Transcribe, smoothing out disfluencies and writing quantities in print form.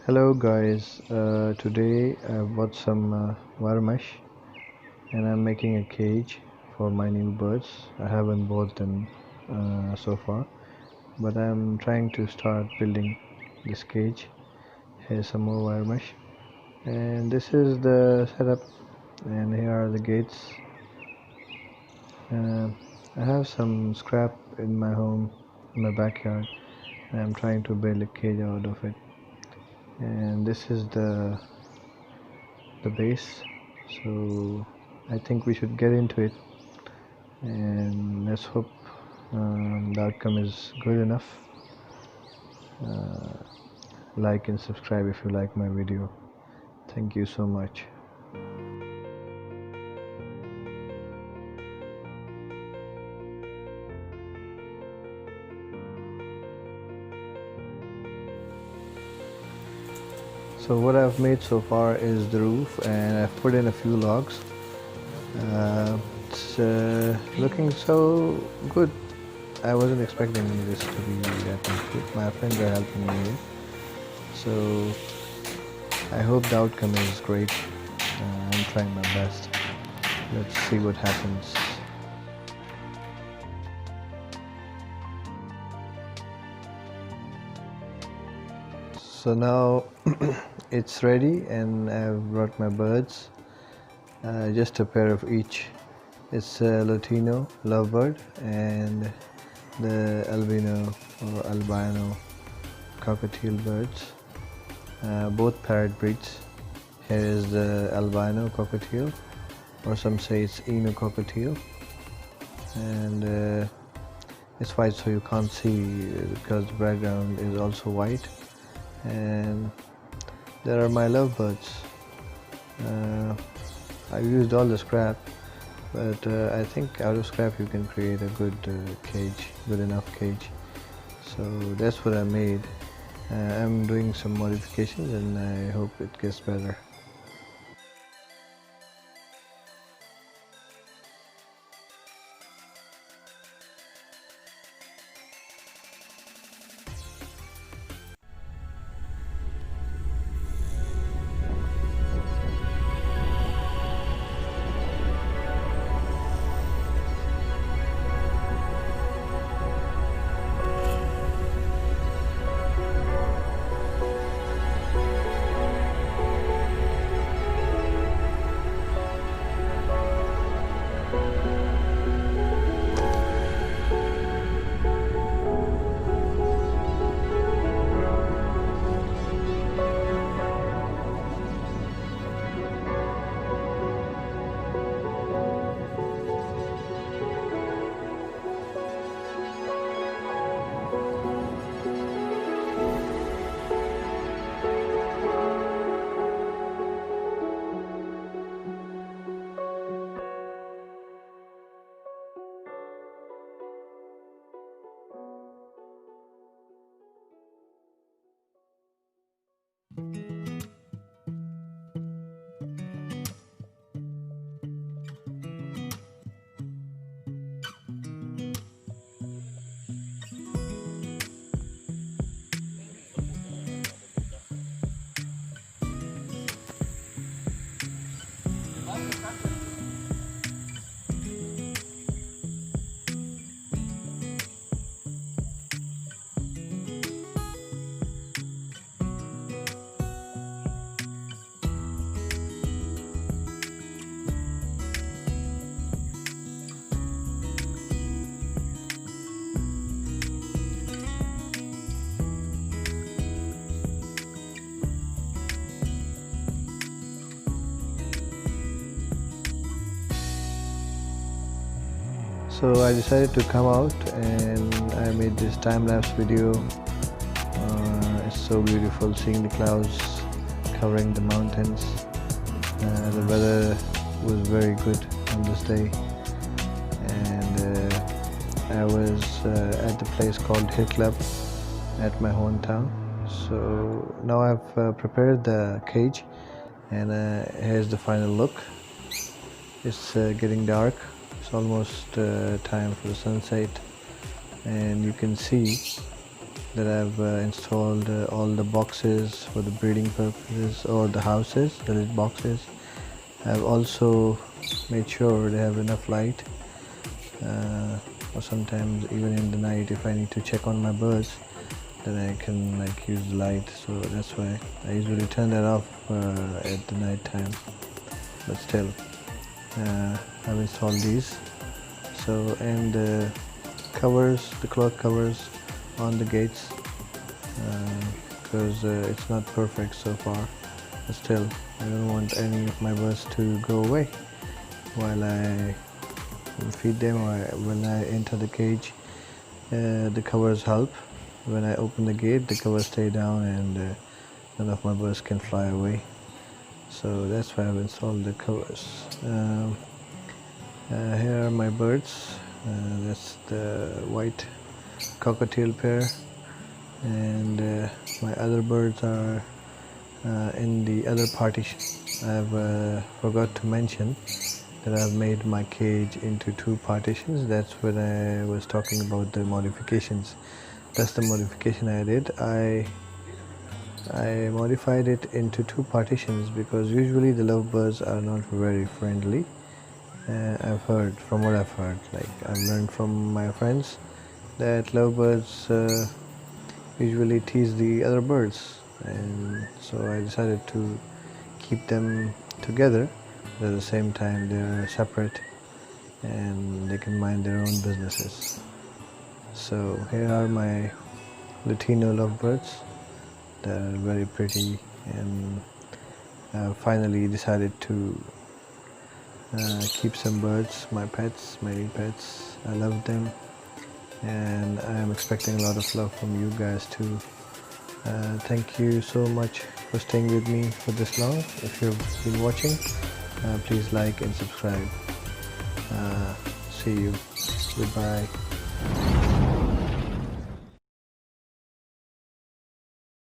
Hello guys, today I bought some wire mesh and I'm making a cage for my new birds. I haven't bought them so far, but I'm trying to start building this cage. Here's some more wire mesh, and this is the setup, and here are the gates. uh, I have some scrap in my home, in my backyard, and I'm trying to build a cage out of it. And this is the base, so I think we should get into it, and let's hope the outcome is good enough. uh, like and subscribe if you like my video. Thank you so much. So what I've made so far is the roof, and I've put in a few logs. It's looking so good. I wasn't expecting this to be that much good. My friends are helping me here, so I hope the outcome is great. I'm trying my best. Let's see what happens. So now it's ready, and I've brought my birds, just a pair of each. It's a Latino lovebird and the albino or albino cockatiel birds, both parrot breeds. Here is the albino cockatiel, or some say it's Eno cockatiel, and it's white so you can't see because the background is also white. And there are my lovebirds. I used all the scrap, but I think out of scrap you can create a good cage, good enough cage. So that's what I made. I'm doing some modifications and I hope it gets better. So I decided to come out and I made this time-lapse video. It's so beautiful seeing the clouds covering the mountains. The weather was very good on this day, and I was at the place called Hill Club at my hometown. So now I've prepared the cage, and here's the final look. It's getting dark. It's almost time for the sunset, and you can see that I've installed all the boxes for the breeding purposes, or the houses, the lit boxes. I've also made sure they have enough light, or sometimes even in the night if I need to check on my birds, then I can like use the light. So that's why I usually turn that off at the night time, but still I've installed these. So, and the covers, the cloth covers on the gates, because it's not perfect so far, but still I don't want any of my birds to go away while I feed them, or when I enter the cage. The covers help. When I open the gate, the covers stay down, and none of my birds can fly away. So that's why I've installed the covers. Here are my birds. That's the white cockatiel pair, and my other birds are in the other partition. I've forgot to mention that I've made my cage into 2 partitions. That's when I was talking about the modifications. That's the modification I did. I modified it into 2 partitions because usually the lovebirds are not very friendly. I've heard, from what I've heard, like I've learned from my friends, that lovebirds usually tease the other birds, and so I decided to keep them together, but at the same time they're separate and they can mind their own businesses. So here are my Latino lovebirds. They're very pretty, and I finally decided to keep some birds, my pets, many pets. I love them, and I'm expecting a lot of love from you guys too. Thank you so much for staying with me for this long. If you've been watching, please like and subscribe. See you. Goodbye.